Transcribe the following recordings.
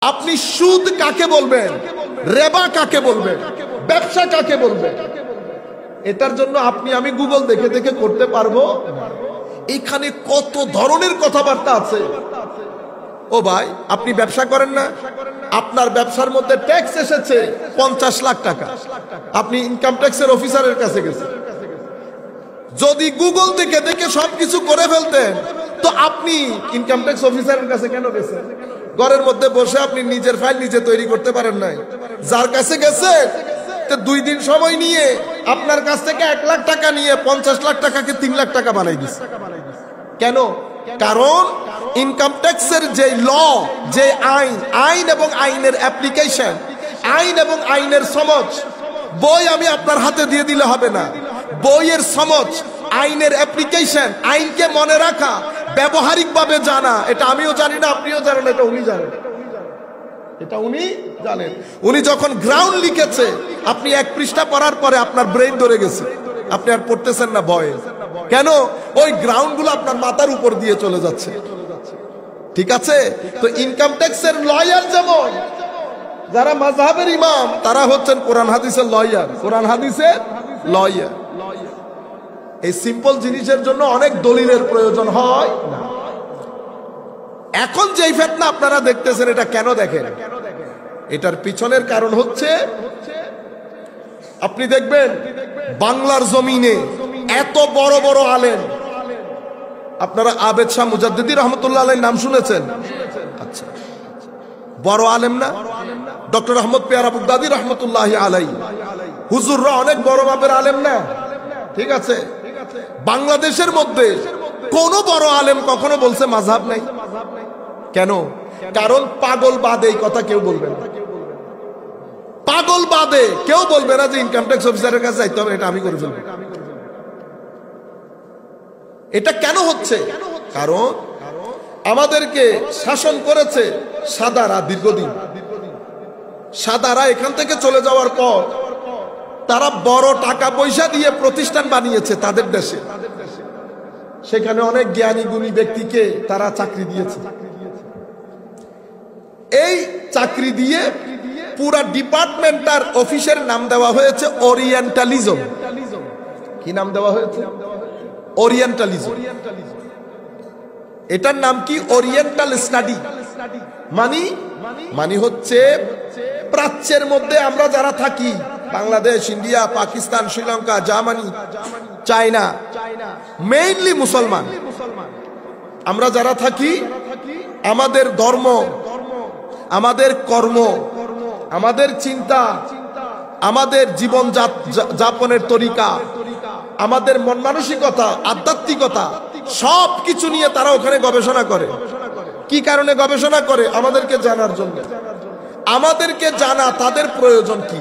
আপনি সুদ কাকে বলবেন, রেবা কাকে বলবেন, ব্যবসা কাকে বলবেন, এটার জন্য আপনি আমি গুগল দেখে দেখে করতে পারবো? এখানে কত ধরনের কথাবার্তা আছে। ও ভাই, আপনি ব্যবসা করেন না, আপনার ব্যবসার মধ্যে ট্যাক্স এসেছে 50 লাখ টাকা, আপনি ইনকাম ট্যাক্সের অফিসারের কাছে গেছেন। যদি গুগল দেখে দেখে সবকিছু করে ফেলতেন, তো আপনি ইনকাম ট্যাক্স অফিসারের কাছে কেন গেছেন? ঘরের মধ্যে বসে আপনি নিজের ফাইল নিজে তৈরি করতে পারেন নাই। যার কাছে গেছে 2 দিন সময় নিয়ে আপনার কাছ থেকে 1 লাখ টাকা নিয়ে 50 লাখ টাকাকে 3 লাখ টাকা বানাই দিচ্ছে। কেন? কারণ ইনকাম ট্যাক্সের যে ল, যে আইন এবং আইনের অ্যাপ্লিকেশন, আইন এবং আইনের সমঝ, বই আমি আপনার হাতে দিয়ে দিলে হবে না। বইয়ের সমঝ, আইনের অ্যাপ্লিকেশন, আইনকে মনে রাখা, ব্যবহারিক ভাবে জানা, এটা আমিও জানি না, আপনিও জানেন, এটা উনি জানেন, এটা উনি জানেন। উনি যখন গ্রাউন্ড লিখেছে, আপনি 1 পৃষ্ঠা পড়ার পরে আপনার ব্রেইন ধরে গেছে, আপনি আর পড়তেছেন না ভয়ে। কেন? ওই গ্রাউন্ড গুলো আপনার মাথার উপর দিয়ে চলে যাচ্ছে। ঠিক আছে? তো ইনকাম ট্যাক্সের লয়ার, যেমন যারা মাযহাবের ইমাম, তারা হচ্ছেন কোরআন হাদিসের লয়ার, কোরআন হাদিসের লয়ার। এই সিম্পল জিনিসের জন্য অনেক দলিলের প্রয়োজন হয় না। এখন যেই ফিতনা আপনারা দেখতেছেন, এটা কেন দেখেন? এটার পিছনের কারণ হচ্ছে, আপনি দেখবেন বাংলার জমিনে এত বড় বড় আলেম, আপনারা আবেদ শাহ মুজাদ্দিদি রহমতুল্লাহ আলাইহির নাম শুনেছেন? আচ্ছা, বড় আলেম না? ডক্টর আহমদ পেয়ারা বাগদাদি রহমতুল্লাহি আলাইহি, হুজুররা অনেক বড় মাপের আলেম না? ঠিক আছে, বাংলাদেশের মধ্যে কোন বড় আলেম কখনো বলছে মাযহাব নাই? কেন? কারণ পাগল বাদে এই কথা কেউ বলবে না। পাগল বাদে কেউ বলবে না যে ইনকাম ট্যাক্স অফিসারের কাছে যাইতে হবে, এটা আমি করে ফেলবো। এটা কেন হচ্ছে? কারণ আমাদেরকে শাসন করেছে সাদারা দীর্ঘদিন। সাদারা এখান থেকে চলে যাওয়ার পর তারা বড় টাকা পয়সা দিয়ে প্রতিষ্ঠান বানিয়েছে তাদের দেশে। সেখানে অনেক জ্ঞানী গুণী ব্যক্তিকে তারা চাকরি দিয়েছে। এই চাকরি দিয়ে পুরা ডিপার্টমেন্টার অফিসের নাম দেওয়া হয়েছে ওরিয়েন্টালিজম। কি নাম দেওয়া হয়েছে? ওরিয়েন্টালিজম। এটার নাম কি? Oriental study. মানি হচ্ছে প্রাচ্যের মধ্যে আমরা যারা থাকি, Bangladesh, India, Pakistan, Sri Lanka, Germany, China, mainly মুসলমান, আমরা যারা থাকি, আমাদের ধর্ম, আমাদের কর্ম, আমাদের চিন্তা, আমাদের জীবন যাপনের তরিকা, আমাদের মন মানসিকতা, আধ্যাত্মিকতা, সব কিছু নিয়ে তারা ওখানে গবেষণা করে। কি কারণে গবেষণা করে? আমাদেরকে জানার জন্য। আমাদেরকে জানা তাদের প্রয়োজন কি?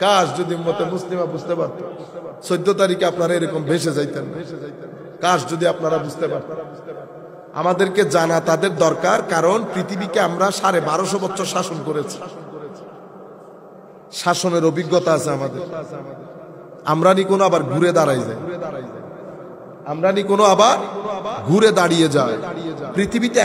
কাশ যদি উম্মতে মুসলিমা বুঝতে পারত, 14 তারিখে আপনারা এরকম ভেসে যাইতেন। কাশ যদি আপনারা বুঝতে পারতেন। আমাদেরকে জানা তাদের দরকার, কারণ পৃথিবীকে আমরা 1250 বছর শাসন করেছি। শাসনের অভিজ্ঞতা আছে আমাদের। আমরা নি কোনো আবার ঘুরে দাঁড়াই যায়, আমরা নি কোনো আবার ঘুরে দাঁড়িয়ে যায়। পৃথিবীতে